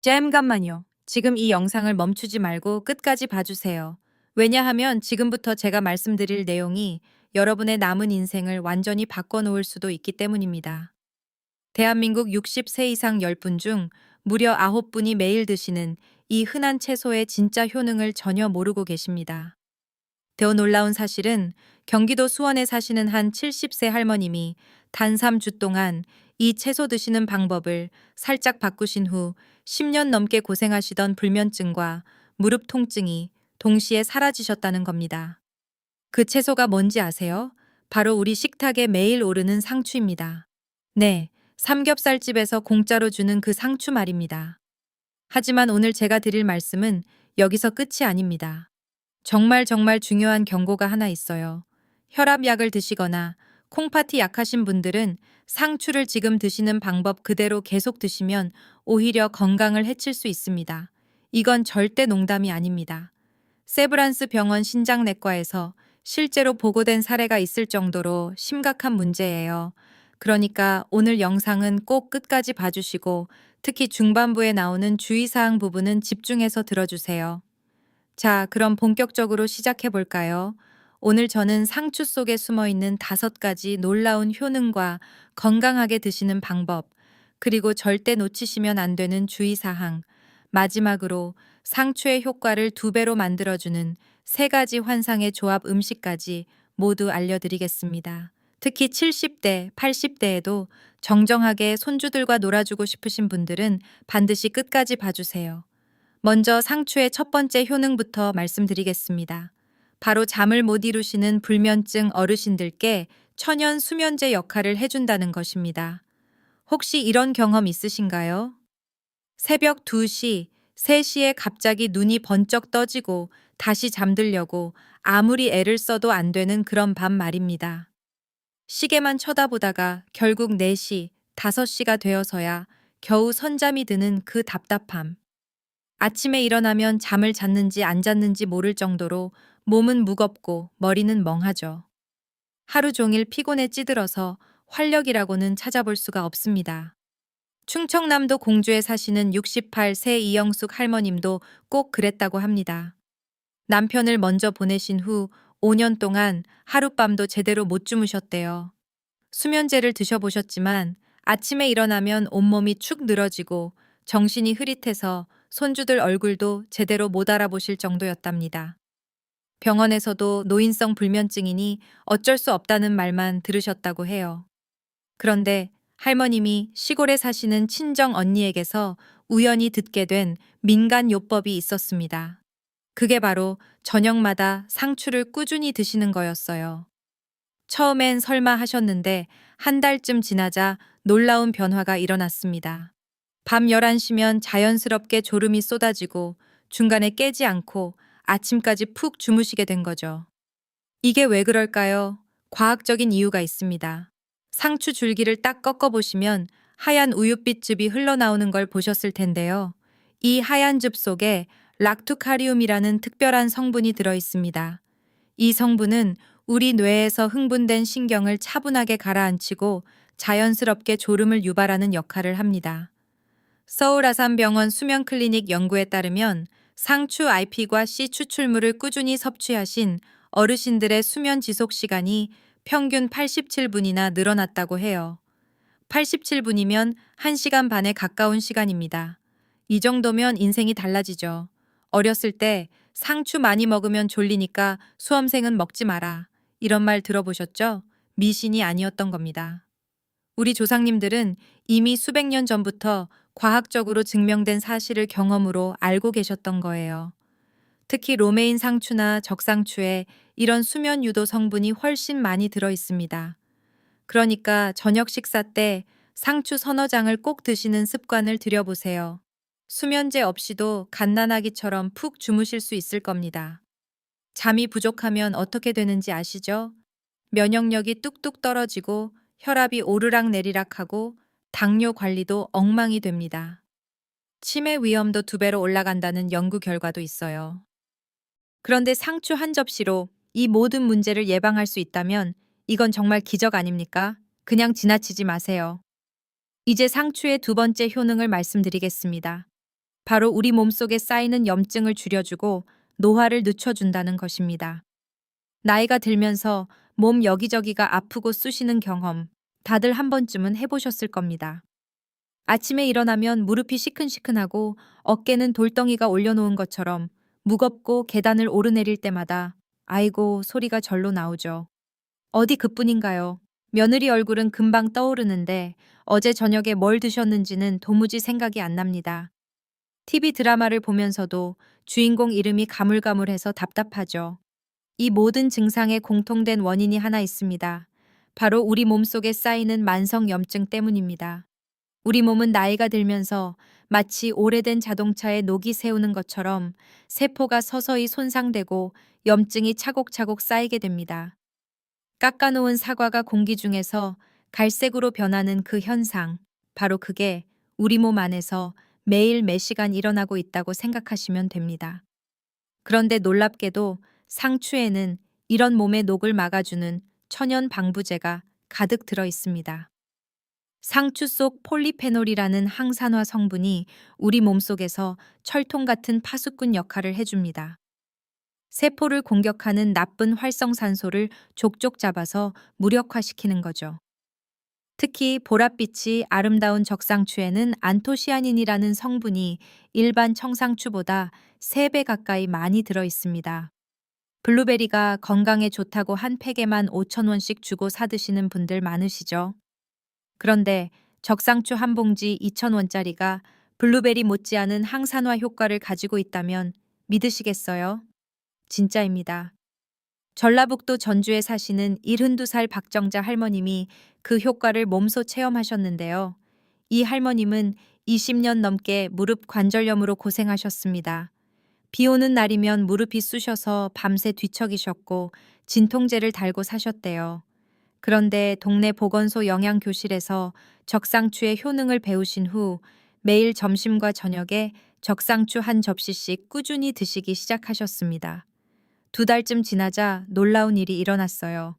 잠깐만요. 지금 이 영상을 멈추지 말고 끝까지 봐주세요. 왜냐하면 지금부터 제가 말씀드릴 내용이 여러분의 남은 인생을 완전히 바꿔놓을 수도 있기 때문입니다. 대한민국 60세 이상 10분 중 무려 9분이 매일 드시는 이 흔한 채소의 진짜 효능을 전혀 모르고 계십니다. 더 놀라운 사실은 경기도 수원에 사시는 한 70세 할머님이 단 3주 동안 이 채소 드시는 방법을 살짝 바꾸신 후 10년 넘게 고생하시던 불면증과 무릎 통증이 동시에 사라지셨다는 겁니다. 그 채소가 뭔지 아세요? 바로 우리 식탁에 매일 오르는 상추입니다. 네, 삼겹살집에서 공짜로 주는 그 상추 말입니다. 하지만 오늘 제가 드릴 말씀은 여기서 끝이 아닙니다. 정말 중요한 경고가 하나 있어요. 혈압약을 드시거나 콩팥이 약하신 분들은 상추를 지금 드시는 방법 그대로 계속 드시면 오히려 건강을 해칠 수 있습니다. 이건 절대 농담이 아닙니다. 세브란스 병원 신장내과에서 실제로 보고된 사례가 있을 정도로 심각한 문제예요. 그러니까 오늘 영상은 꼭 끝까지 봐주시고 특히 중반부에 나오는 주의사항 부분은 집중해서 들어주세요. 자, 그럼 본격적으로 시작해 볼까요? 오늘 저는 상추 속에 숨어 있는 5가지 놀라운 효능과 건강하게 드시는 방법, 그리고 절대 놓치시면 안 되는 주의사항, 마지막으로 상추의 효과를 2배로 만들어주는 3가지 환상의 조합 음식까지 모두 알려드리겠습니다. 특히 70대, 80대에도 정정하게 손주들과 놀아주고 싶으신 분들은 반드시 끝까지 봐주세요. 먼저 상추의 첫 번째 효능부터 말씀드리겠습니다. 바로 잠을 못 이루시는 불면증 어르신들께 천연 수면제 역할을 해준다는 것입니다. 혹시 이런 경험 있으신가요? 새벽 2시, 3시에 갑자기 눈이 번쩍 떠지고 다시 잠들려고 아무리 애를 써도 안 되는 그런 밤 말입니다. 시계만 쳐다보다가 결국 4시, 5시가 되어서야 겨우 선잠이 드는 그 답답함. 아침에 일어나면 잠을 잤는지 안 잤는지 모를 정도로 몸은 무겁고 머리는 멍하죠. 하루 종일 피곤에 찌들어서 활력이라고는 찾아볼 수가 없습니다. 충청남도 공주에 사시는 68세 이영숙 할머님도 꼭 그랬다고 합니다. 남편을 먼저 보내신 후 5년 동안 하룻밤도 제대로 못 주무셨대요. 수면제를 드셔보셨지만 아침에 일어나면 온몸이 축 늘어지고 정신이 흐릿해서 손주들 얼굴도 제대로 못 알아보실 정도였답니다. 병원에서도 노인성 불면증이니 어쩔 수 없다는 말만 들으셨다고 해요. 그런데 할머님이 시골에 사시는 친정 언니에게서 우연히 듣게 된 민간 요법이 있었습니다. 그게 바로 저녁마다 상추를 꾸준히 드시는 거였어요. 처음엔 설마 하셨는데 한 달쯤 지나자 놀라운 변화가 일어났습니다. 밤 11시면 자연스럽게 졸음이 쏟아지고 중간에 깨지 않고 아침까지 푹 주무시게 된 거죠. 이게 왜 그럴까요? 과학적인 이유가 있습니다. 상추 줄기를 딱 꺾어보시면 하얀 우윳빛 즙이 흘러나오는 걸 보셨을 텐데요. 이 하얀 즙 속에 락투카리움이라는 특별한 성분이 들어 있습니다. 이 성분은 우리 뇌에서 흥분된 신경을 차분하게 가라앉히고 자연스럽게 졸음을 유발하는 역할을 합니다. 서울아산병원 수면클리닉 연구에 따르면 상추 RP과 C 추출물을 꾸준히 섭취하신 어르신들의 수면 지속 시간이 평균 87분이나 늘어났다고 해요. 87분이면 1시간 반에 가까운 시간입니다. 이 정도면 인생이 달라지죠. 어렸을 때 상추 많이 먹으면 졸리니까 수험생은 먹지 마라. 이런 말 들어보셨죠? 미신이 아니었던 겁니다. 우리 조상님들은 이미 수백 년 전부터 과학적으로 증명된 사실을 경험으로 알고 계셨던 거예요. 특히 로메인 상추나 적상추에 이런 수면 유도 성분이 훨씬 많이 들어 있습니다. 그러니까 저녁 식사 때 상추 서너 장을 꼭 드시는 습관을 들여보세요. 수면제 없이도 갓난아기처럼 푹 주무실 수 있을 겁니다. 잠이 부족하면 어떻게 되는지 아시죠? 면역력이 뚝뚝 떨어지고 혈압이 오르락내리락하고 당뇨 관리도 엉망이 됩니다. 치매 위험도 2배로 올라간다는 연구 결과도 있어요. 그런데 상추 한 접시로 이 모든 문제를 예방할 수 있다면 이건 정말 기적 아닙니까? 그냥 지나치지 마세요. 이제 상추의 2번째 효능을 말씀드리겠습니다. 바로 우리 몸속에 쌓이는 염증을 줄여주고 노화를 늦춰준다는 것입니다. 나이가 들면서 몸 여기저기가 아프고 쑤시는 경험, 다들 한 번쯤은 해보셨을 겁니다. 아침에 일어나면 무릎이 시큰시큰하고 어깨는 돌덩이가 올려놓은 것처럼 무겁고 계단을 오르내릴 때마다 아이고 소리가 절로 나오죠. 어디 그뿐인가요? 며느리 얼굴은 금방 떠오르는데 어제 저녁에 뭘 드셨는지는 도무지 생각이 안 납니다. TV 드라마를 보면서도 주인공 이름이 가물가물해서 답답하죠. 이 모든 증상의 공통된 원인이 하나 있습니다. 바로 우리 몸속에 쌓이는 만성 염증 때문입니다. 우리 몸은 나이가 들면서 마치 오래된 자동차에 녹이 세우는 것처럼 세포가 서서히 손상되고 염증이 차곡차곡 쌓이게 됩니다. 깎아놓은 사과가 공기 중에서 갈색으로 변하는 그 현상, 바로 그게 우리 몸 안에서 매일 매 시간 일어나고 있다고 생각하시면 됩니다. 그런데 놀랍게도 상추에는 이런 몸의 녹을 막아주는 천연 방부제가 가득 들어 있습니다. 상추 속 폴리페놀이라는 항산화 성분이 우리 몸속에서 철통 같은 파수꾼 역할을 해줍니다. 세포를 공격하는 나쁜 활성산소를 족족 잡아서 무력화시키는 거죠. 특히 보랏빛이 아름다운 적상추에는 안토시아닌이라는 성분이 일반 청상추보다 3배 가까이 많이 들어 있습니다. 블루베리가 건강에 좋다고 한 팩에만 5,000원씩 주고 사드시는 분들 많으시죠? 그런데 적상추 한 봉지 2,000원짜리가 블루베리 못지않은 항산화 효과를 가지고 있다면 믿으시겠어요? 진짜입니다. 전라북도 전주에 사시는 72살 박정자 할머님이 그 효과를 몸소 체험하셨는데요. 이 할머님은 20년 넘게 무릎 관절염으로 고생하셨습니다. 비 오는 날이면 무릎이 쑤셔서 밤새 뒤척이셨고 진통제를 달고 사셨대요. 그런데 동네 보건소 영양교실에서 적상추의 효능을 배우신 후 매일 점심과 저녁에 적상추 한 접시씩 꾸준히 드시기 시작하셨습니다. 2달쯤 지나자 놀라운 일이 일어났어요.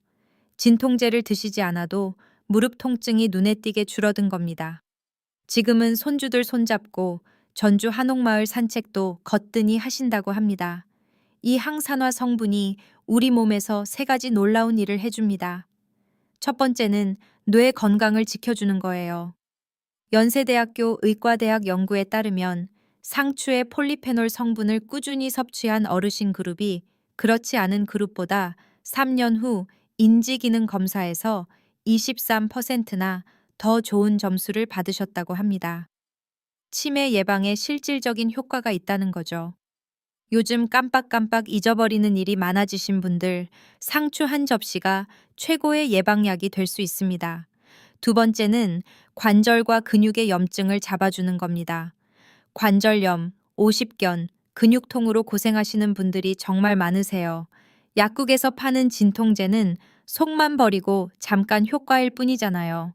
진통제를 드시지 않아도 무릎 통증이 눈에 띄게 줄어든 겁니다. 지금은 손주들 손잡고 전주 한옥마을 산책도 거뜬히 하신다고 합니다. 이 항산화 성분이 우리 몸에서 3가지 놀라운 일을 해줍니다. 첫 번째는 뇌 건강을 지켜주는 거예요. 연세대학교 의과대학 연구에 따르면 상추의 폴리페놀 성분을 꾸준히 섭취한 어르신 그룹이 그렇지 않은 그룹보다 3년 후 인지기능 검사에서 23%나 더 좋은 점수를 받으셨다고 합니다. 치매 예방에 실질적인 효과가 있다는 거죠. 요즘 깜빡깜빡 잊어버리는 일이 많아지신 분들, 상추 한 접시가 최고의 예방약이 될 수 있습니다. 두 번째는 관절과 근육의 염증을 잡아주는 겁니다. 관절염, 오십견, 근육통으로 고생하시는 분들이 정말 많으세요. 약국에서 파는 진통제는 속만 버리고 잠깐 효과일 뿐이잖아요.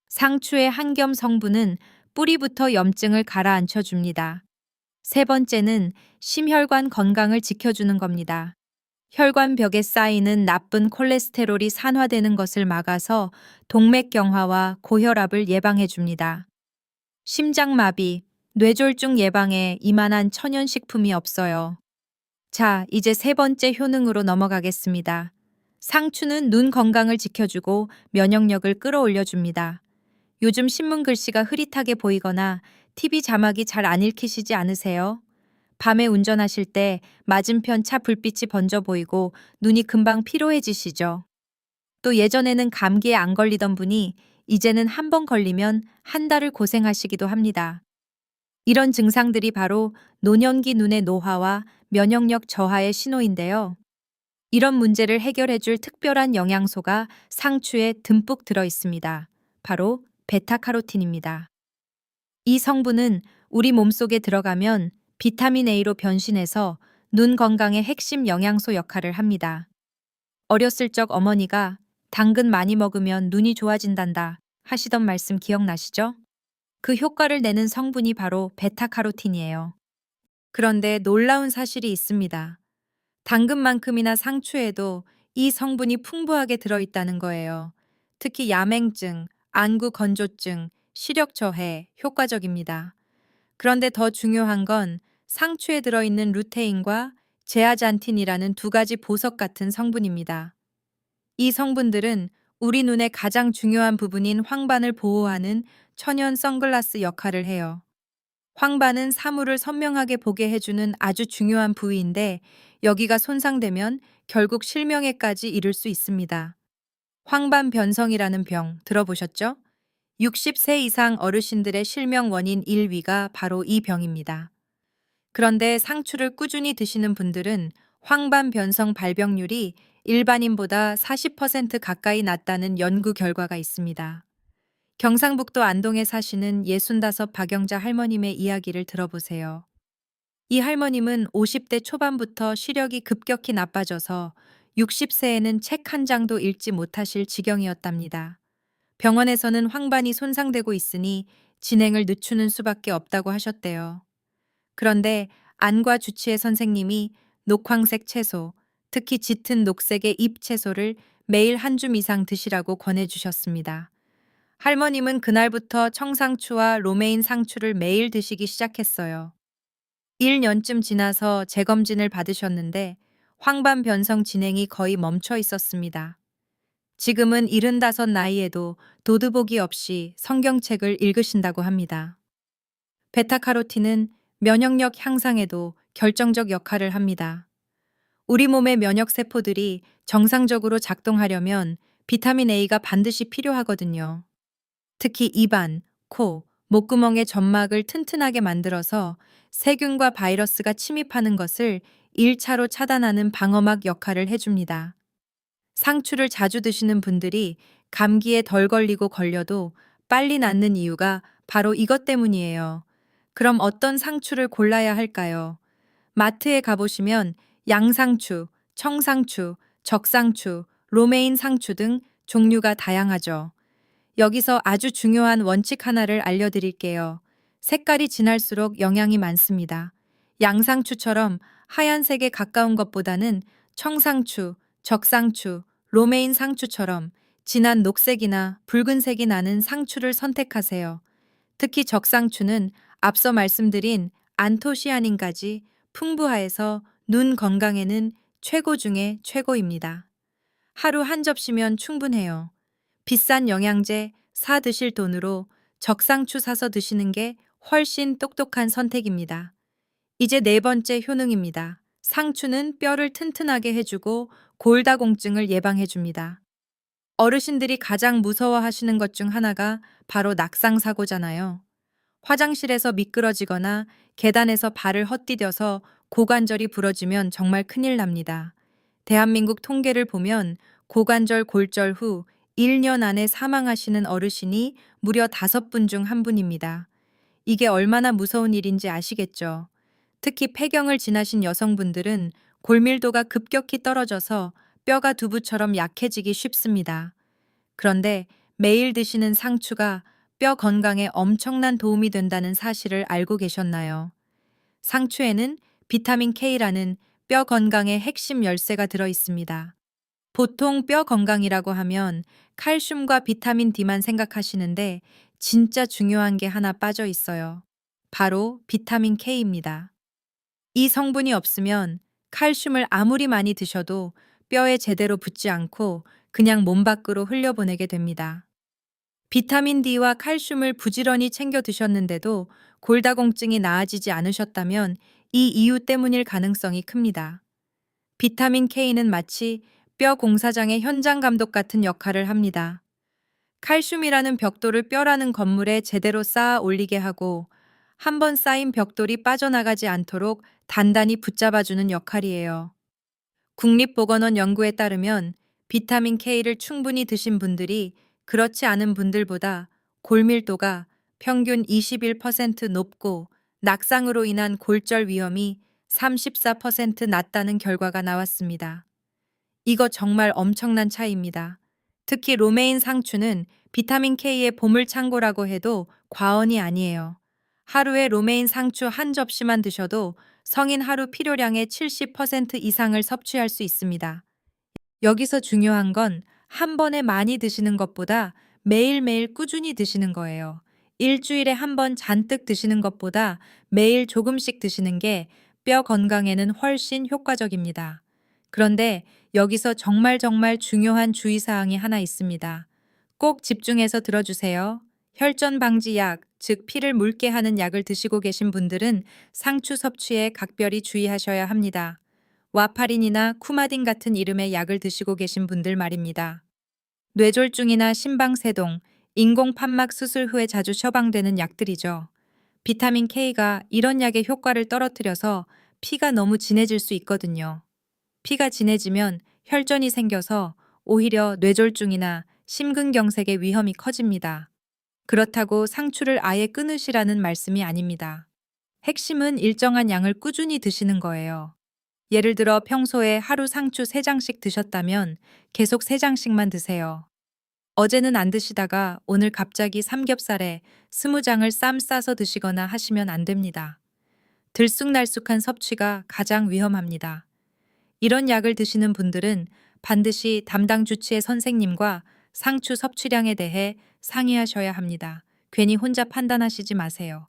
상추의 한겸 성분은 뿌리부터 염증을 가라앉혀 줍니다. 세 번째는 심혈관 건강을 지켜주는 겁니다. 혈관벽에 쌓이는 나쁜 콜레스테롤이 산화되는 것을 막아서 동맥경화와 고혈압을 예방해 줍니다. 심장마비, 뇌졸중 예방에 이만한 천연식품이 없어요. 자, 이제 3번째 효능으로 넘어가겠습니다. 상추는 눈 건강을 지켜주고 면역력을 끌어올려줍니다. 요즘 신문 글씨가 흐릿하게 보이거나 TV 자막이 잘 안 읽히시지 않으세요? 밤에 운전하실 때 맞은편 차 불빛이 번져 보이고 눈이 금방 피로해지시죠? 또 예전에는 감기에 안 걸리던 분이 이제는 한 번 걸리면 한 달을 고생하시기도 합니다. 이런 증상들이 바로 노년기 눈의 노화와 면역력 저하의 신호인데요. 이런 문제를 해결해줄 특별한 영양소가 상추에 듬뿍 들어 있습니다. 바로 베타카로틴입니다. 이 성분은 우리 몸속에 들어가면 비타민 A로 변신해서 눈 건강의 핵심 영양소 역할을 합니다. 어렸을 적 어머니가 당근 많이 먹으면 눈이 좋아진단다 하시던 말씀 기억나시죠? 그 효과를 내는 성분이 바로 베타카로틴이에요. 그런데 놀라운 사실이 있습니다. 당근만큼이나 상추에도 이 성분이 풍부하게 들어있다는 거예요. 특히 야맹증, 안구 건조증, 시력 저해 효과적입니다. 그런데 더 중요한 건 상추에 들어있는 루테인과 제아잔틴이라는 두 가지 보석 같은 성분입니다. 이 성분들은 우리 눈의 가장 중요한 부분인 황반을 보호하는 천연 선글라스 역할을 해요. 황반은 사물을 선명하게 보게 해주는 아주 중요한 부위인데 여기가 손상되면 결국 실명에까지 이를 수 있습니다. 황반 변성이라는 병 들어보셨죠? 60세 이상 어르신들의 실명 원인 1위가 바로 이 병입니다. 그런데 상추를 꾸준히 드시는 분들은 황반 변성 발병률이 일반인보다 40% 가까이 낮다는 연구 결과가 있습니다. 경상북도 안동에 사시는 65 박영자 할머님의 이야기를 들어보세요. 이 할머님은 50대 초반부터 시력이 급격히 나빠져서 60세에는 책 한 장도 읽지 못하실 지경이었답니다. 병원에서는 황반이 손상되고 있으니 진행을 늦추는 수밖에 없다고 하셨대요. 그런데 안과 주치의 선생님이 녹황색 채소, 특히 짙은 녹색의 잎 채소를 매일 한 줌 이상 드시라고 권해주셨습니다. 할머님은 그날부터 청상추와 로메인 상추를 매일 드시기 시작했어요. 1년쯤 지나서 재검진을 받으셨는데 황반 변성 진행이 거의 멈춰 있었습니다. 지금은 75 나이에도 도드보기 없이 성경책을 읽으신다고 합니다. 베타카로틴은 면역력 향상에도 결정적 역할을 합니다. 우리 몸의 면역 세포들이 정상적으로 작동하려면 비타민 A가 반드시 필요하거든요. 특히 입안, 코, 목구멍의 점막을 튼튼하게 만들어서 세균과 바이러스가 침입하는 것을 1차로 차단하는 방어막 역할을 해줍니다. 상추를 자주 드시는 분들이 감기에 덜 걸리고 걸려도 빨리 낫는 이유가 바로 이것 때문이에요. 그럼 어떤 상추를 골라야 할까요? 마트에 가보시면 양상추, 청상추, 적상추, 로메인 상추 등 종류가 다양하죠. 여기서 아주 중요한 원칙 하나를 알려드릴게요. 색깔이 진할수록 영양이 많습니다. 양상추처럼 하얀색에 가까운 것보다는 청상추, 적상추, 로메인 상추처럼 진한 녹색이나 붉은색이 나는 상추를 선택하세요. 특히 적상추는 앞서 말씀드린 안토시아닌까지 풍부하여서 눈 건강에는 최고 중에 최고입니다. 하루 한 접시면 충분해요. 비싼 영양제 사 드실 돈으로 적상추 사서 드시는 게 훨씬 똑똑한 선택입니다. 이제 네 번째 효능입니다. 상추는 뼈를 튼튼하게 해주고 골다공증을 예방해줍니다. 어르신들이 가장 무서워하시는 것 중 하나가 바로 낙상사고잖아요. 화장실에서 미끄러지거나 계단에서 발을 헛디뎌서 고관절이 부러지면 정말 큰일 납니다. 대한민국 통계를 보면 고관절 골절 후 1년 안에 사망하시는 어르신이 무려 5분 중 1분입니다. 이게 얼마나 무서운 일인지 아시겠죠? 특히 폐경을 지나신 여성분들은 골밀도가 급격히 떨어져서 뼈가 두부처럼 약해지기 쉽습니다. 그런데 매일 드시는 상추가 뼈 건강에 엄청난 도움이 된다는 사실을 알고 계셨나요? 상추에는 비타민 K라는 뼈 건강의 핵심 열쇠가 들어 있습니다. 보통 뼈 건강이라고 하면 칼슘과 비타민 D만 생각하시는데 진짜 중요한 게 하나 빠져 있어요. 바로 비타민 K입니다. 이 성분이 없으면 칼슘을 아무리 많이 드셔도 뼈에 제대로 붙지 않고 그냥 몸 밖으로 흘려보내게 됩니다. 비타민 D와 칼슘을 부지런히 챙겨 드셨는데도 골다공증이 나아지지 않으셨다면 이 이유 때문일 가능성이 큽니다. 비타민 K는 마치 뼈 공사장의 현장 감독 같은 역할을 합니다. 칼슘이라는 벽돌을 뼈라는 건물에 제대로 쌓아 올리게 하고 한 번 쌓인 벽돌이 빠져나가지 않도록 단단히 붙잡아주는 역할이에요. 국립보건원 연구에 따르면 비타민 K를 충분히 드신 분들이 그렇지 않은 분들보다 골밀도가 평균 21% 높고 낙상으로 인한 골절 위험이 34% 낮다는 결과가 나왔습니다. 이거 정말 엄청난 차이입니다. 특히 로메인 상추는 비타민 K의 보물창고라고 해도 과언이 아니에요. 하루에 로메인 상추 한 접시만 드셔도 성인 하루 필요량의 70% 이상을 섭취할 수 있습니다. 여기서 중요한 건 한 번에 많이 드시는 것보다 매일매일 꾸준히 드시는 거예요. 일주일에 한 번 잔뜩 드시는 것보다 매일 조금씩 드시는 게 뼈 건강에는 훨씬 효과적입니다. 그런데 여기서 정말 중요한 주의사항이 하나 있습니다. 꼭 집중해서 들어주세요. 혈전 방지 약, 즉 피를 묽게 하는 약을 드시고 계신 분들은 상추 섭취에 각별히 주의하셔야 합니다. 와파린이나 쿠마딘 같은 이름의 약을 드시고 계신 분들 말입니다. 뇌졸중이나 심방세동, 인공판막 수술 후에 자주 처방되는 약들이죠. 비타민 K가 이런 약의 효과를 떨어뜨려서 피가 너무 진해질 수 있거든요. 피가 진해지면 혈전이 생겨서 오히려 뇌졸중이나 심근경색의 위험이 커집니다. 그렇다고 상추를 아예 끊으시라는 말씀이 아닙니다. 핵심은 일정한 양을 꾸준히 드시는 거예요. 예를 들어 평소에 하루 상추 3장씩 드셨다면 계속 3장씩만 드세요. 어제는 안 드시다가 오늘 갑자기 삼겹살에 20장을 쌈 싸서 드시거나 하시면 안 됩니다. 들쑥날쑥한 섭취가 가장 위험합니다. 이런 약을 드시는 분들은 반드시 담당 주치의 선생님과 상추 섭취량에 대해 상의하셔야 합니다. 괜히 혼자 판단하시지 마세요.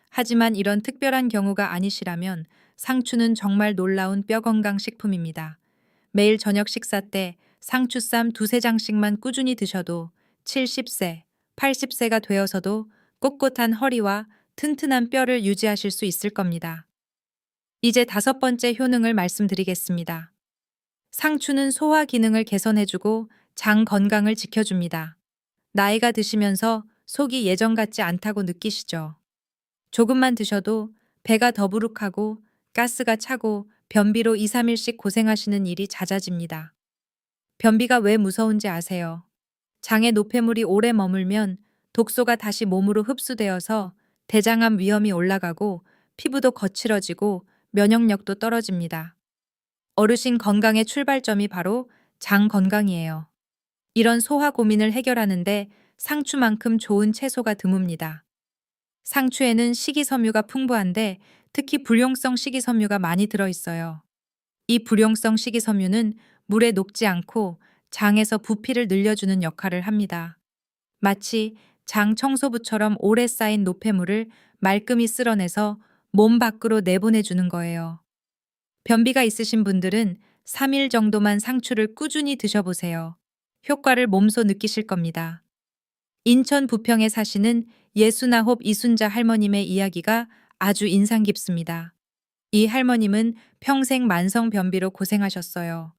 하지만 이런 특별한 경우가 아니시라면 상추는 정말 놀라운 뼈 건강 식품입니다. 매일 저녁 식사 때 상추쌈 2~3장씩만 꾸준히 드셔도 70세, 80세가 되어서도 꼿꼿한 허리와 튼튼한 뼈를 유지하실 수 있을 겁니다. 이제 5번째 효능을 말씀드리겠습니다. 상추는 소화 기능을 개선해주고 장 건강을 지켜줍니다. 나이가 드시면서 속이 예전 같지 않다고 느끼시죠? 조금만 드셔도 배가 더부룩하고 가스가 차고 변비로 2~3일씩 고생하시는 일이 잦아집니다. 변비가 왜 무서운지 아세요? 장에 노폐물이 오래 머물면 독소가 다시 몸으로 흡수되어서 대장암 위험이 올라가고 피부도 거칠어지고 면역력도 떨어집니다. 어르신 건강의 출발점이 바로 장 건강이에요. 이런 소화 고민을 해결하는데 상추만큼 좋은 채소가 드뭅니다. 상추에는 식이섬유가 풍부한데 특히 불용성 식이섬유가 많이 들어있어요. 이 불용성 식이섬유는 물에 녹지 않고 장에서 부피를 늘려주는 역할을 합니다. 마치 장 청소부처럼 오래 쌓인 노폐물을 말끔히 쓸어내서 몸 밖으로 내보내주는 거예요. 변비가 있으신 분들은 3일 정도만 상추를 꾸준히 드셔보세요. 효과를 몸소 느끼실 겁니다. 인천 부평에 사시는 예수나홉 이순자 할머님의 이야기가 아주 인상 깊습니다. 이 할머님은 평생 만성 변비로 고생하셨어요.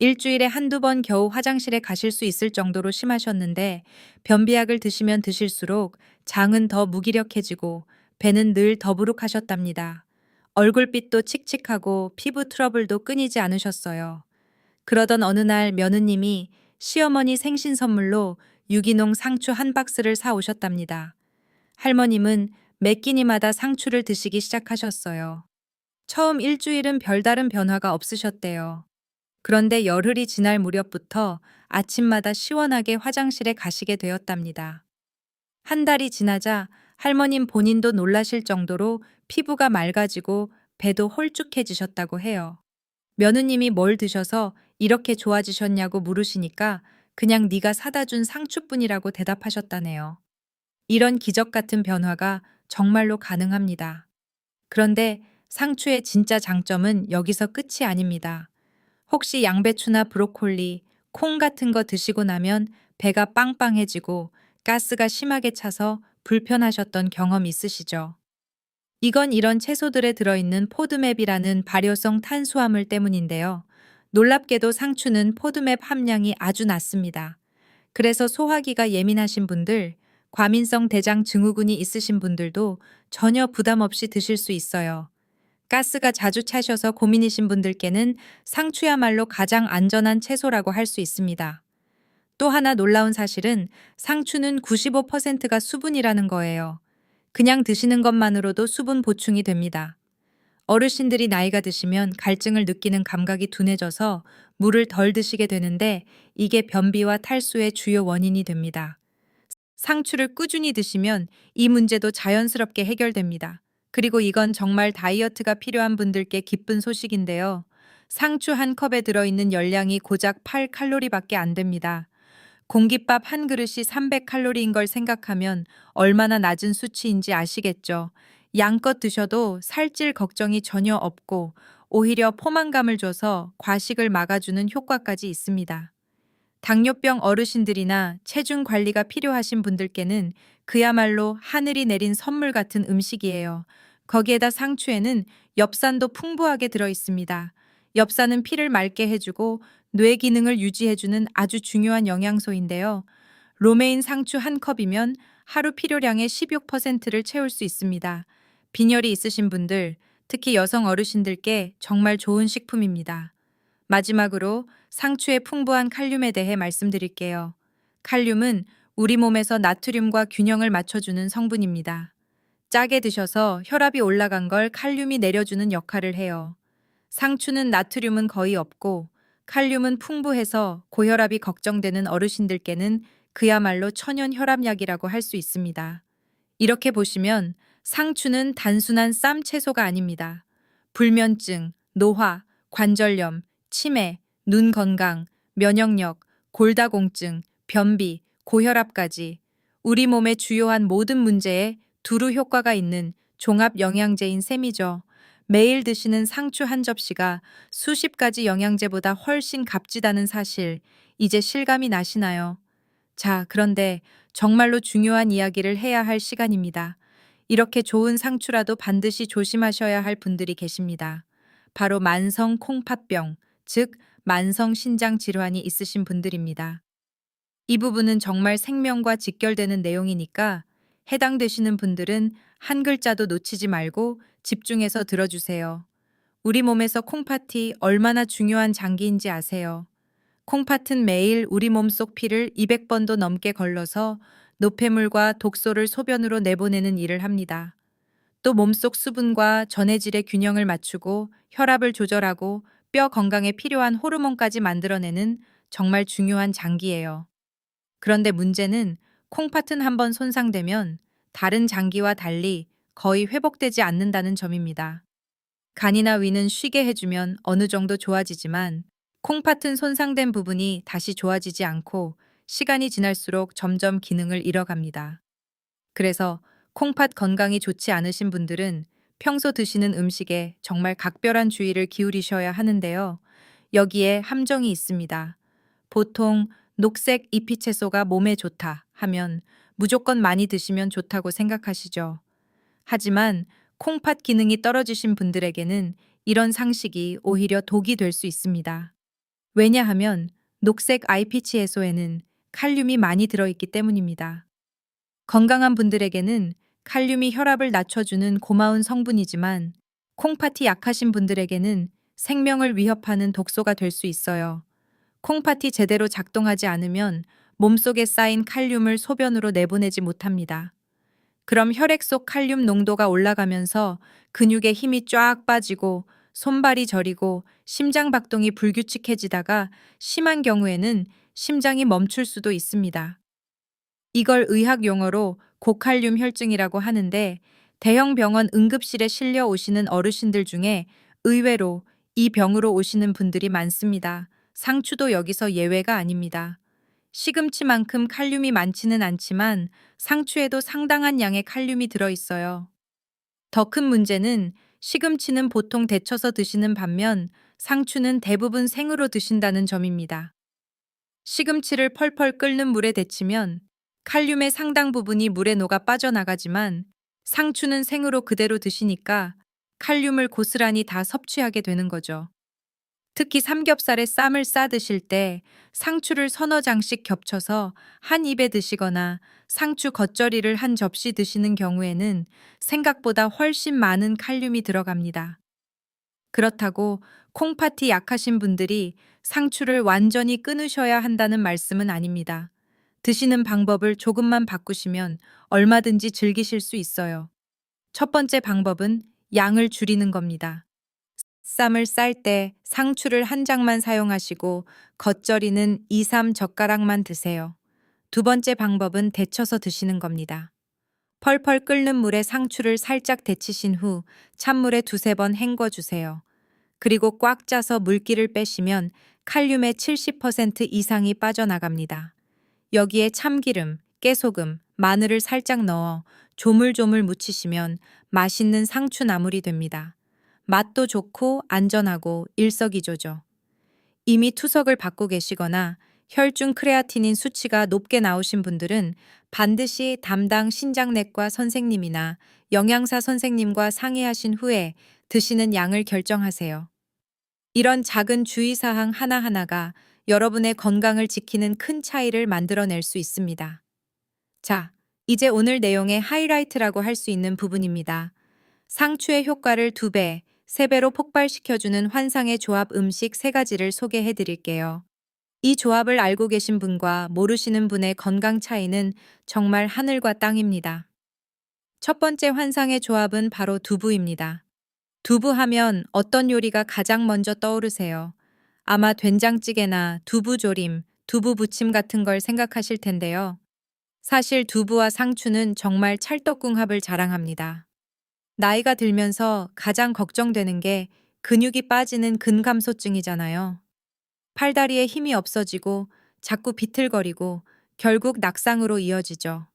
일주일에 한두 번 겨우 화장실에 가실 수 있을 정도로 심하셨는데 변비약을 드시면 드실수록 장은 더 무기력해지고 배는 늘 더부룩하셨답니다. 얼굴빛도 칙칙하고 피부 트러블도 끊이지 않으셨어요. 그러던 어느 날 며느님이 시어머니 생신 선물로 유기농 상추 한 박스를 사 오셨답니다. 할머님은 매 끼니마다 상추를 드시기 시작하셨어요. 처음 일주일은 별다른 변화가 없으셨대요. 그런데 열흘이 지날 무렵부터 아침마다 시원하게 화장실에 가시게 되었답니다. 한 달이 지나자 할머님 본인도 놀라실 정도로 피부가 맑아지고 배도 홀쭉해지셨다고 해요. 며느님이 뭘 드셔서 이렇게 좋아지셨냐고 물으시니까 그냥 네가 사다 준 상추뿐이라고 대답하셨다네요. 이런 기적 같은 변화가 정말로 가능합니다. 그런데 상추의 진짜 장점은 여기서 끝이 아닙니다. 혹시 양배추나 브로콜리, 콩 같은 거 드시고 나면 배가 빵빵해지고 가스가 심하게 차서 불편하셨던 경험 있으시죠? 이건 이런 채소들에 들어있는 포드맵이라는 발효성 탄수화물 때문인데요. 놀랍게도 상추는 포드맵 함량이 아주 낮습니다. 그래서 소화기가 예민하신 분들, 과민성 대장 증후군이 있으신 분들도 전혀 부담 없이 드실 수 있어요. 가스가 자주 차셔서 고민이신 분들께는 상추야말로 가장 안전한 채소라고 할 수 있습니다. 또 하나 놀라운 사실은 상추는 95%가 수분이라는 거예요. 그냥 드시는 것만으로도 수분 보충이 됩니다. 어르신들이 나이가 드시면 갈증을 느끼는 감각이 둔해져서 물을 덜 드시게 되는데 이게 변비와 탈수의 주요 원인이 됩니다. 상추를 꾸준히 드시면 이 문제도 자연스럽게 해결됩니다. 그리고 이건 정말 다이어트가 필요한 분들께 기쁜 소식인데요. 상추 한 컵에 들어있는 열량이 고작 8칼로리밖에 안 됩니다. 공깃밥 한 그릇이 300칼로리인 걸 생각하면 얼마나 낮은 수치인지 아시겠죠? 양껏 드셔도 살찔 걱정이 전혀 없고 오히려 포만감을 줘서 과식을 막아주는 효과까지 있습니다. 당뇨병 어르신들이나 체중 관리가 필요하신 분들께는 그야말로 하늘이 내린 선물 같은 음식이에요. 거기에다 상추에는 엽산도 풍부하게 들어 있습니다. 엽산은 피를 맑게 해주고 뇌 기능을 유지해주는 아주 중요한 영양소인데요. 로메인 상추 한 컵이면 하루 필요량의 16%를 채울 수 있습니다. 빈혈이 있으신 분들, 특히 여성 어르신들께 정말 좋은 식품입니다. 마지막으로 상추의 풍부한 칼륨에 대해 말씀드릴게요. 칼륨은 우리 몸에서 나트륨과 균형을 맞춰주는 성분입니다. 짜게 드셔서 혈압이 올라간 걸 칼륨이 내려주는 역할을 해요. 상추는 나트륨은 거의 없고 칼륨은 풍부해서 고혈압이 걱정되는 어르신들께는 그야말로 천연 혈압약이라고 할 수 있습니다. 이렇게 보시면 상추는 단순한 쌈 채소가 아닙니다. 불면증, 노화, 관절염, 치매, 눈 건강, 면역력, 골다공증, 변비, 고혈압까지 우리 몸의 주요한 모든 문제에 두루 효과가 있는 종합 영양제인 셈이죠. 매일 드시는 상추 한 접시가 수십 가지 영양제보다 훨씬 값지다는 사실, 이제 실감이 나시나요? 자, 그런데 정말로 중요한 이야기를 해야 할 시간입니다. 이렇게 좋은 상추라도 반드시 조심하셔야 할 분들이 계십니다. 바로 만성 콩팥병, 즉 만성 신장 질환이 있으신 분들입니다. 이 부분은 정말 생명과 직결되는 내용이니까 해당되시는 분들은 한 글자도 놓치지 말고 집중해서 들어주세요. 우리 몸에서 콩팥이 얼마나 중요한 장기인지 아세요? 콩팥은 매일 우리 몸속 피를 200번도 넘게 걸러서 노폐물과 독소를 소변으로 내보내는 일을 합니다. 또 몸속 수분과 전해질의 균형을 맞추고 혈압을 조절하고 뼈 건강에 필요한 호르몬까지 만들어내는 정말 중요한 장기예요. 그런데 문제는 콩팥은 한번 손상되면 다른 장기와 달리 거의 회복되지 않는다는 점입니다. 간이나 위는 쉬게 해주면 어느 정도 좋아지지만 콩팥은 손상된 부분이 다시 좋아지지 않고 시간이 지날수록 점점 기능을 잃어갑니다. 그래서 콩팥 건강이 좋지 않으신 분들은 평소 드시는 음식에 정말 각별한 주의를 기울이셔야 하는데요. 여기에 함정이 있습니다. 보통 녹색 잎이 채소가 몸에 좋다 하면 무조건 많이 드시면 좋다고 생각하시죠. 하지만 콩팥 기능이 떨어지신 분들에게는 이런 상식이 오히려 독이 될 수 있습니다. 왜냐하면 녹색 아이피치 해소에는 칼륨이 많이 들어있기 때문입니다. 건강한 분들에게는 칼륨이 혈압을 낮춰주는 고마운 성분이지만 콩팥이 약하신 분들에게는 생명을 위협하는 독소가 될 수 있어요. 콩팥이 제대로 작동하지 않으면 몸속에 쌓인 칼륨을 소변으로 내보내지 못합니다. 그럼 혈액 속 칼륨 농도가 올라가면서 근육에 힘이 쫙 빠지고 손발이 저리고 심장 박동이 불규칙해지다가 심한 경우에는 심장이 멈출 수도 있습니다. 이걸 의학 용어로 고칼륨 혈증이라고 하는데 대형 병원 응급실에 실려 오시는 어르신들 중에 의외로 이 병으로 오시는 분들이 많습니다. 상추도 여기서 예외가 아닙니다. 시금치만큼 칼륨이 많지는 않지만 상추에도 상당한 양의 칼륨이 들어있어요. 더 큰 문제는 시금치는 보통 데쳐서 드시는 반면 상추는 대부분 생으로 드신다는 점입니다. 시금치를 펄펄 끓는 물에 데치면 칼륨의 상당 부분이 물에 녹아 빠져나가지만 상추는 생으로 그대로 드시니까 칼륨을 고스란히 다 섭취하게 되는 거죠. 특히 삼겹살에 쌈을 싸 드실 때 상추를 서너 장씩 겹쳐서 한 입에 드시거나 상추 겉절이를 한 접시 드시는 경우에는 생각보다 훨씬 많은 칼륨이 들어갑니다. 그렇다고 콩팥이 약하신 분들이 상추를 완전히 끊으셔야 한다는 말씀은 아닙니다. 드시는 방법을 조금만 바꾸시면 얼마든지 즐기실 수 있어요. 첫 번째 방법은 양을 줄이는 겁니다. 쌈을 쌀 때 상추를 한 장만 사용하시고 겉절이는 2, 3젓가락만 드세요. 두 번째 방법은 데쳐서 드시는 겁니다. 펄펄 끓는 물에 상추를 살짝 데치신 후 찬물에 두세 번 헹궈 주세요. 그리고 꽉 짜서 물기를 빼시면 칼륨의 70% 이상이 빠져나갑니다. 여기에 참기름, 깨소금, 마늘을 살짝 넣어 조물조물 무치시면 맛있는 상추 나물이 됩니다. 맛도 좋고 안전하고 일석이조죠. 이미 투석을 받고 계시거나 혈중 크레아티닌 수치가 높게 나오신 분들은 반드시 담당 신장내과 선생님이나 영양사 선생님과 상의하신 후에 드시는 양을 결정하세요. 이런 작은 주의사항 하나하나가 여러분의 건강을 지키는 큰 차이를 만들어낼 수 있습니다. 자, 이제 오늘 내용의 하이라이트라고 할 수 있는 부분입니다. 상추의 효과를 2배, 3배로 폭발시켜주는 환상의 조합 음식 3가지를 소개해 드릴게요. 이 조합을 알고 계신 분과 모르시는 분의 건강 차이는 정말 하늘과 땅입니다. 첫 번째 환상의 조합은 바로 두부입니다. 두부하면 어떤 요리가 가장 먼저 떠오르세요? 아마 된장찌개나 두부조림, 두부부침 같은 걸 생각하실 텐데요. 사실 두부와 상추는 정말 찰떡궁합을 자랑합니다. 나이가 들면서 가장 걱정되는 게 근육이 빠지는 근감소증이잖아요. 팔다리에 힘이 없어지고 자꾸 비틀거리고 결국 낙상으로 이어지죠.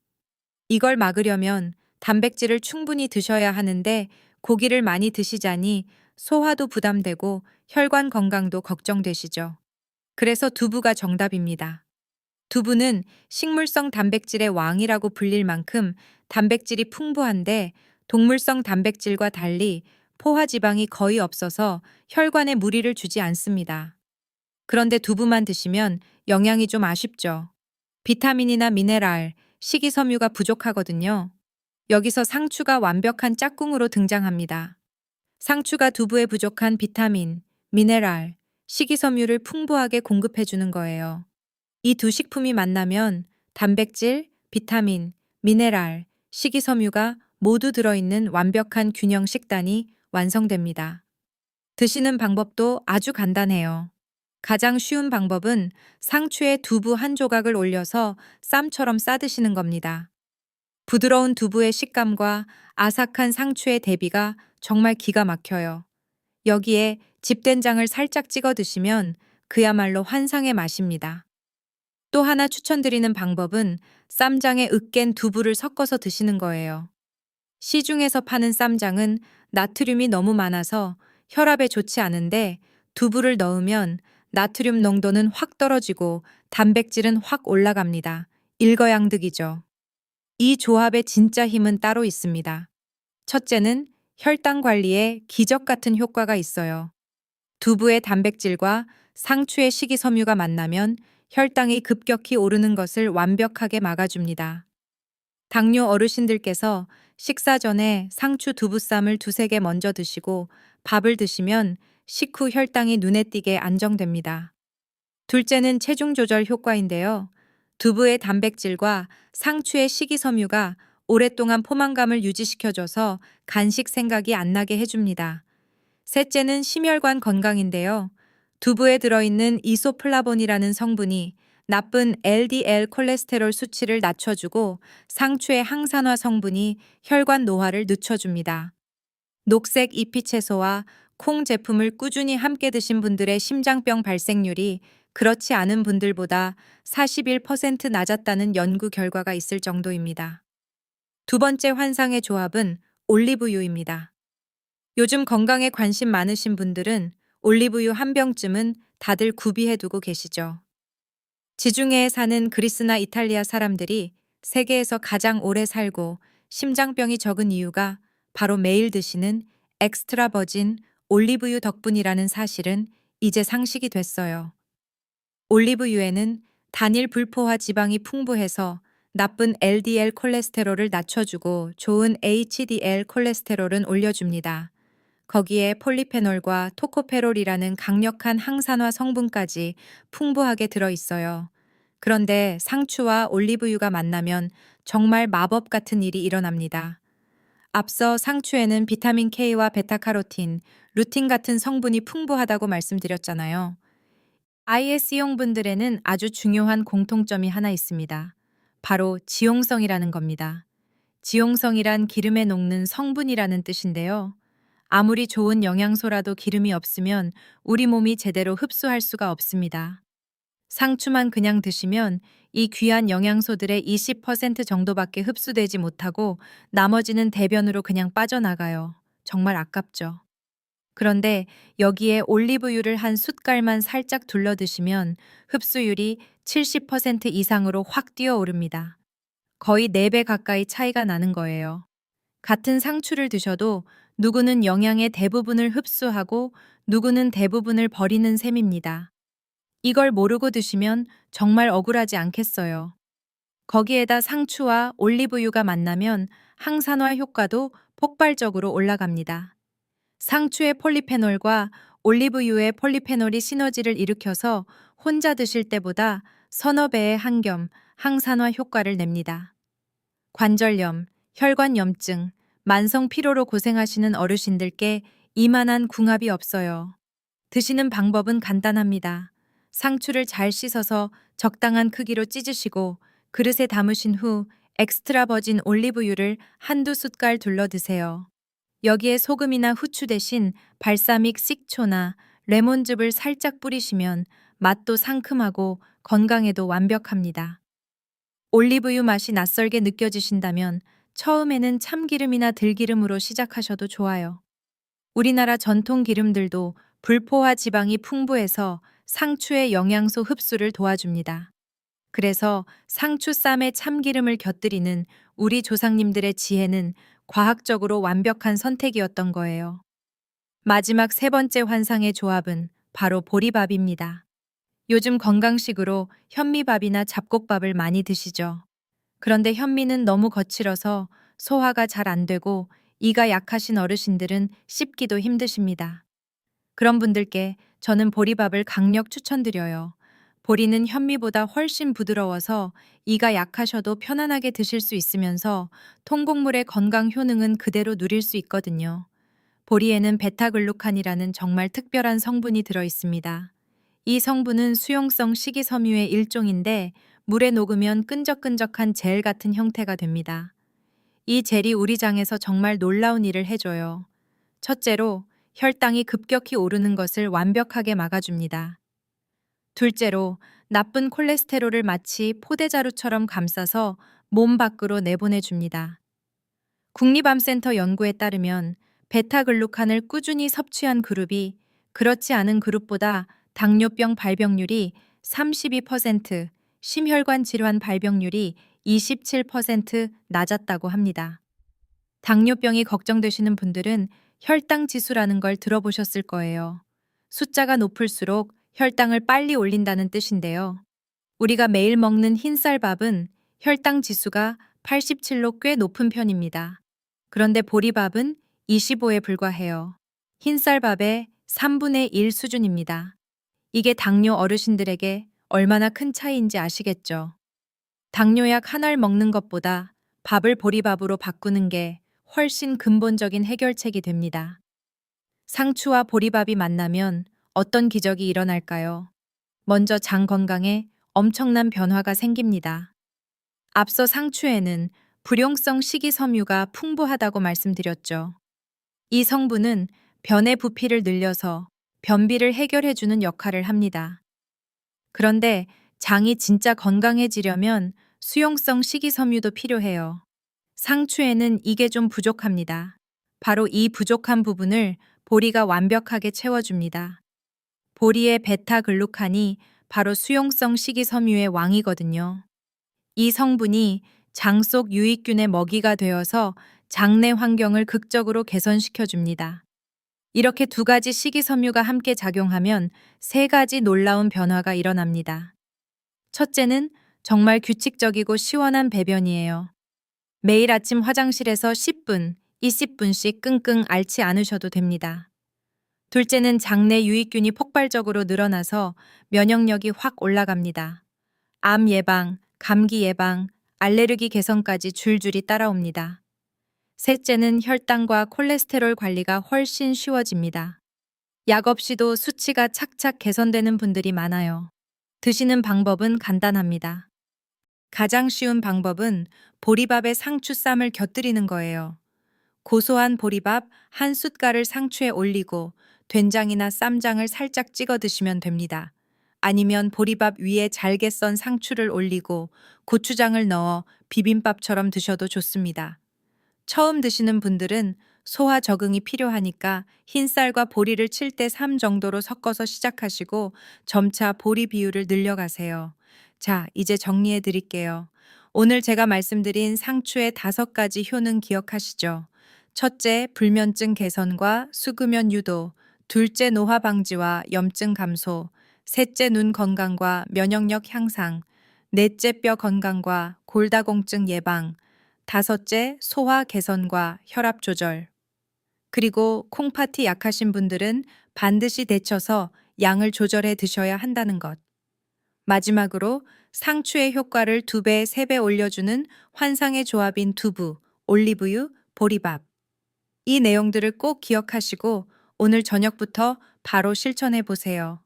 이걸 막으려면 단백질을 충분히 드셔야 하는데 고기를 많이 드시자니 소화도 부담되고 혈관 건강도 걱정되시죠. 그래서 두부가 정답입니다. 두부는 식물성 단백질의 왕이라고 불릴 만큼 단백질이 풍부한데 동물성 단백질과 달리 포화지방이 거의 없어서 혈관에 무리를 주지 않습니다. 그런데 두부만 드시면 영양이 좀 아쉽죠. 비타민이나 미네랄, 식이섬유가 부족하거든요. 여기서 상추가 완벽한 짝꿍으로 등장합니다. 상추가 두부에 부족한 비타민, 미네랄, 식이섬유를 풍부하게 공급해 주는 거예요. 이 두 식품이 만나면 단백질, 비타민, 미네랄, 식이섬유가 모두 들어있는 완벽한 균형 식단이 완성됩니다. 드시는 방법도 아주 간단해요. 가장 쉬운 방법은 상추에 두부 한 조각을 올려서 쌈처럼 싸드시는 겁니다. 부드러운 두부의 식감과 아삭한 상추의 대비가 정말 기가 막혀요. 여기에 집된장을 살짝 찍어 드시면 그야말로 환상의 맛입니다. 또 하나 추천드리는 방법은 쌈장에 으깬 두부를 섞어서 드시는 거예요. 시중에서 파는 쌈장은 나트륨이 너무 많아서 혈압에 좋지 않은데 두부를 넣으면 나트륨 농도는 확 떨어지고 단백질은 확 올라갑니다. 일거양득이죠. 이 조합의 진짜 힘은 따로 있습니다. 첫째는 혈당 관리에 기적 같은 효과가 있어요. 두부의 단백질과 상추의 식이섬유가 만나면 혈당이 급격히 오르는 것을 완벽하게 막아줍니다. 당뇨 어르신들께서 식사 전에 상추 두부쌈을 2~3개 먼저 드시고 밥을 드시면 식후 혈당이 눈에 띄게 안정됩니다. 둘째는 체중 조절 효과인데요. 두부의 단백질과 상추의 식이섬유가 오랫동안 포만감을 유지시켜줘서 간식 생각이 안 나게 해줍니다. 셋째는 심혈관 건강인데요. 두부에 들어있는 이소플라본이라는 성분이 나쁜 LDL 콜레스테롤 수치를 낮춰주고 상추의 항산화 성분이 혈관 노화를 늦춰줍니다. 녹색 잎이채소와 콩 제품을 꾸준히 함께 드신 분들의 심장병 발생률이 그렇지 않은 분들보다 41% 낮았다는 연구 결과가 있을 정도입니다. 두 번째 환상의 조합은 올리브유입니다. 요즘 건강에 관심 많으신 분들은 올리브유 한 병쯤은 다들 구비해두고 계시죠. 지중해에 사는 그리스나 이탈리아 사람들이 세계에서 가장 오래 살고 심장병이 적은 이유가 바로 매일 드시는 엑스트라 버진 올리브유 덕분이라는 사실은 이제 상식이 됐어요. 올리브유에는 단일 불포화 지방이 풍부해서 나쁜 LDL 콜레스테롤을 낮춰주고 좋은 HDL 콜레스테롤은 올려줍니다. 거기에 폴리페놀과 토코페롤이라는 강력한 항산화 성분까지 풍부하게 들어있어요. 그런데 상추와 올리브유가 만나면 정말 마법 같은 일이 일어납니다. 앞서 상추에는 비타민 K와 베타카로틴, 루틴 같은 성분이 풍부하다고 말씀드렸잖아요. IS용 분들에는 아주 중요한 공통점이 하나 있습니다. 바로 지용성이라는 겁니다. 지용성이란 기름에 녹는 성분이라는 뜻인데요. 아무리 좋은 영양소라도 기름이 없으면 우리 몸이 제대로 흡수할 수가 없습니다. 상추만 그냥 드시면 이 귀한 영양소들의 20% 정도밖에 흡수되지 못하고 나머지는 대변으로 그냥 빠져나가요. 정말 아깝죠. 그런데 여기에 올리브유를 한 숟갈만 살짝 둘러 드시면 흡수율이 70% 이상으로 확 뛰어오릅니다. 거의 4배 가까이 차이가 나는 거예요. 같은 상추를 드셔도 누구는 영양의 대부분을 흡수하고 누구는 대부분을 버리는 셈입니다. 이걸 모르고 드시면 정말 억울하지 않겠어요. 거기에다 상추와 올리브유가 만나면 항산화 효과도 폭발적으로 올라갑니다. 상추의 폴리페놀과 올리브유의 폴리페놀이 시너지를 일으켜서 혼자 드실 때보다 서너 배의 한겸 항산화 효과를 냅니다. 관절염, 혈관염증, 만성 피로로 고생하시는 어르신들께 이만한 궁합이 없어요. 드시는 방법은 간단합니다. 상추를 잘 씻어서 적당한 크기로 찢으시고 그릇에 담으신 후 엑스트라 버진 올리브유를 한두 숟갈 둘러 드세요. 여기에 소금이나 후추 대신 발사믹 식초나 레몬즙을 살짝 뿌리시면 맛도 상큼하고 건강에도 완벽합니다. 올리브유 맛이 낯설게 느껴지신다면 처음에는 참기름이나 들기름으로 시작하셔도 좋아요. 우리나라 전통 기름들도 불포화 지방이 풍부해서 상추의 영양소 흡수를 도와줍니다. 그래서 상추 쌈에 참기름을 곁들이는 우리 조상님들의 지혜는 과학적으로 완벽한 선택이었던 거예요. 마지막 세 번째 환상의 조합은 바로 보리밥입니다. 요즘 건강식으로 현미밥이나 잡곡밥을 많이 드시죠. 그런데 현미는 너무 거칠어서 소화가 잘 안 되고 이가 약하신 어르신들은 씹기도 힘드십니다. 그런 분들께 저는 보리밥을 강력 추천드려요. 보리는 현미보다 훨씬 부드러워서 이가 약하셔도 편안하게 드실 수 있으면서 통곡물의 건강 효능은 그대로 누릴 수 있거든요. 보리에는 베타글루칸이라는 정말 특별한 성분이 들어 있습니다. 이 성분은 수용성 식이섬유의 일종인데 물에 녹으면 끈적끈적한 젤 같은 형태가 됩니다. 이 젤이 우리 장에서 정말 놀라운 일을 해줘요. 첫째로, 혈당이 급격히 오르는 것을 완벽하게 막아줍니다. 둘째로, 나쁜 콜레스테롤을 마치 포대자루처럼 감싸서 몸 밖으로 내보내줍니다. 국립암센터 연구에 따르면 베타글루칸을 꾸준히 섭취한 그룹이 그렇지 않은 그룹보다 당뇨병 발병률이 32%, 심혈관 질환 발병률이 27% 낮았다고 합니다. 당뇨병이 걱정되시는 분들은 혈당 지수라는 걸 들어보셨을 거예요. 숫자가 높을수록 혈당을 빨리 올린다는 뜻인데요. 우리가 매일 먹는 흰쌀밥은 혈당 지수가 87로 꽤 높은 편입니다. 그런데 보리밥은 25에 불과해요. 흰쌀밥의 3분의 1 수준입니다. 이게 당뇨 어르신들에게 얼마나 큰 차이인지 아시겠죠? 당뇨약 하나를 먹는 것보다 밥을 보리밥으로 바꾸는 게 훨씬 근본적인 해결책이 됩니다. 상추와 보리밥이 만나면 어떤 기적이 일어날까요? 먼저 장 건강에 엄청난 변화가 생깁니다. 앞서 상추에는 불용성 식이섬유가 풍부하다고 말씀드렸죠. 이 성분은 변의 부피를 늘려서 변비를 해결해주는 역할을 합니다. 그런데 장이 진짜 건강해지려면 수용성 식이섬유도 필요해요. 상추에는 이게 좀 부족합니다. 바로 이 부족한 부분을 보리가 완벽하게 채워줍니다. 보리의 베타글루칸이 바로 수용성 식이섬유의 왕이거든요. 이 성분이 장 속 유익균의 먹이가 되어서 장내 환경을 극적으로 개선시켜줍니다. 이렇게 두 가지 식이섬유가 함께 작용하면 세 가지 놀라운 변화가 일어납니다. 첫째는 정말 규칙적이고 시원한 배변이에요. 매일 아침 화장실에서 10분, 20분씩 끙끙 앓지 않으셔도 됩니다. 둘째는 장내 유익균이 폭발적으로 늘어나서 면역력이 확 올라갑니다. 암 예방, 감기 예방, 알레르기 개선까지 줄줄이 따라옵니다. 셋째는 혈당과 콜레스테롤 관리가 훨씬 쉬워집니다. 약 없이도 수치가 착착 개선되는 분들이 많아요. 드시는 방법은 간단합니다. 가장 쉬운 방법은 보리밥에 상추쌈을 곁들이는 거예요. 고소한 보리밥 한 숟갈을 상추에 올리고 된장이나 쌈장을 살짝 찍어 드시면 됩니다. 아니면 보리밥 위에 잘게 썬 상추를 올리고 고추장을 넣어 비빔밥처럼 드셔도 좋습니다. 처음 드시는 분들은 소화 적응이 필요하니까 흰쌀과 보리를 7대 3 정도로 섞어서 시작하시고 점차 보리 비율을 늘려가세요. 자, 이제 정리해 드릴게요. 오늘 제가 말씀드린 상추의 5가지 효능 기억하시죠? 첫째, 불면증 개선과 수급면 유도. 둘째, 노화 방지와 염증 감소. 셋째, 눈 건강과 면역력 향상. 넷째, 뼈 건강과 골다공증 예방. 다섯째, 소화 개선과 혈압 조절. 그리고 콩팥이 약하신 분들은 반드시 데쳐서 양을 조절해 드셔야 한다는 것. 마지막으로 상추의 효과를 2배, 3배 올려주는 환상의 조합인 두부, 올리브유, 보리밥. 이 내용들을 꼭 기억하시고 오늘 저녁부터 바로 실천해 보세요.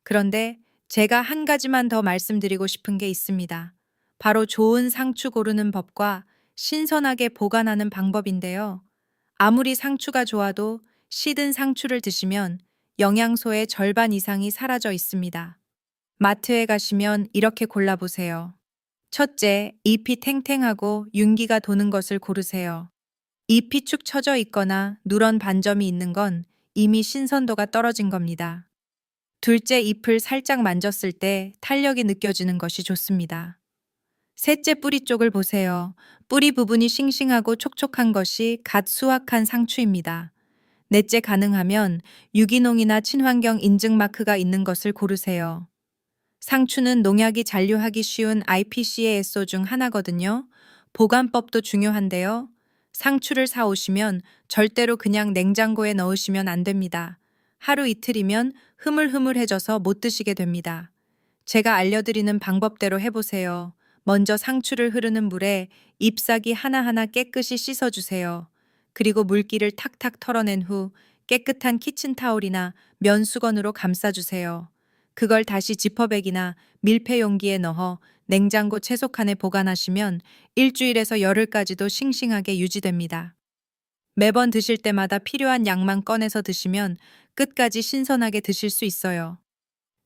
그런데 제가 한 가지만 더 말씀드리고 싶은 게 있습니다. 바로 좋은 상추 고르는 법과 신선하게 보관하는 방법인데요. 아무리 상추가 좋아도 시든 상추를 드시면 영양소의 절반 이상이 사라져 있습니다. 마트에 가시면 이렇게 골라보세요. 첫째, 잎이 탱탱하고 윤기가 도는 것을 고르세요. 잎이 축 처져 있거나 누런 반점이 있는 건 이미 신선도가 떨어진 겁니다. 둘째, 잎을 살짝 만졌을 때 탄력이 느껴지는 것이 좋습니다. 셋째, 뿌리 쪽을 보세요. 뿌리 부분이 싱싱하고 촉촉한 것이 갓 수확한 상추입니다. 넷째, 가능하면 유기농이나 친환경 인증 마크가 있는 것을 고르세요. 상추는 농약이 잔류하기 쉬운 IPC의 애소 중 하나거든요. 보관법도 중요한데요. 상추를 사오시면 절대로 그냥 냉장고에 넣으시면 안 됩니다. 하루 이틀이면 흐물흐물해져서 못 드시게 됩니다. 제가 알려드리는 방법대로 해보세요. 먼저 상추를 흐르는 물에 잎사귀 하나하나 깨끗이 씻어주세요. 그리고 물기를 탁탁 털어낸 후 깨끗한 키친타올이나 면수건으로 감싸주세요. 그걸 다시 지퍼백이나 밀폐 용기에 넣어 냉장고 채소칸에 보관하시면 일주일에서 열흘까지도 싱싱하게 유지됩니다. 매번 드실 때마다 필요한 양만 꺼내서 드시면 끝까지 신선하게 드실 수 있어요.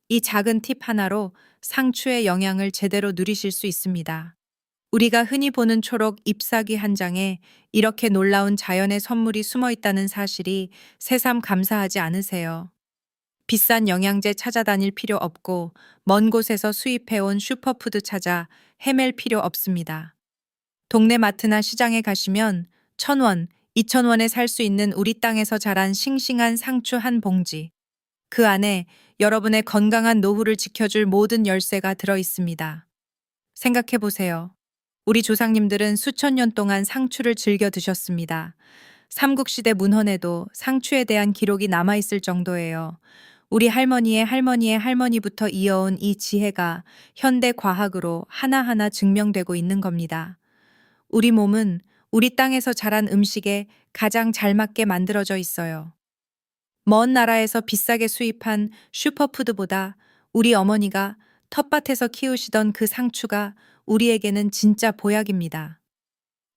이 작은 팁 하나로 상추의 영양을 제대로 누리실 수 있습니다. 우리가 흔히 보는 초록 잎사귀 한 장에 이렇게 놀라운 자연의 선물이 숨어 있다는 사실이 새삼 감사하지 않으세요? 비싼 영양제 찾아다닐 필요 없고 먼 곳에서 수입해온 슈퍼푸드 찾아 헤맬 필요 없습니다. 동네 마트나 시장에 가시면 1,000원, 2,000원에 살 수 있는 우리 땅에서 자란 싱싱한 상추 한 봉지. 그 안에 여러분의 건강한 노후를 지켜줄 모든 열쇠가 들어 있습니다. 생각해 보세요. 우리 조상님들은 수천 년 동안 상추를 즐겨 드셨습니다. 삼국시대 문헌에도 상추에 대한 기록이 남아있을 정도예요. 우리 할머니의 할머니의 할머니부터 이어온 이 지혜가 현대 과학으로 하나하나 증명되고 있는 겁니다. 우리 몸은 우리 땅에서 자란 음식에 가장 잘 맞게 만들어져 있어요. 먼 나라에서 비싸게 수입한 슈퍼푸드보다 우리 어머니가 텃밭에서 키우시던 그 상추가 우리에게는 진짜 보약입니다.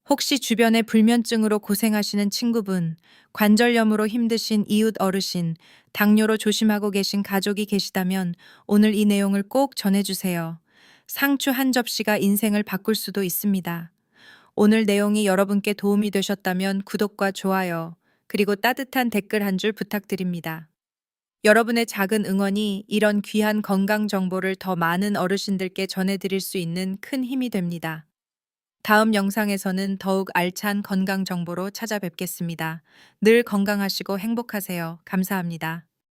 혹시 주변에 불면증으로 고생하시는 친구분, 관절염으로 힘드신 이웃 어르신, 당뇨로 조심하고 계신 가족이 계시다면 오늘 이 내용을 꼭 전해주세요. 상추 한 접시가 인생을 바꿀 수도 있습니다. 오늘 내용이 여러분께 도움이 되셨다면 구독과 좋아요, 그리고 따뜻한 댓글 한 줄 부탁드립니다. 여러분의 작은 응원이 이런 귀한 건강 정보를 더 많은 어르신들께 전해드릴 수 있는 큰 힘이 됩니다. 다음 영상에서는 더욱 알찬 건강 정보로 찾아뵙겠습니다. 늘 건강하시고 행복하세요. 감사합니다.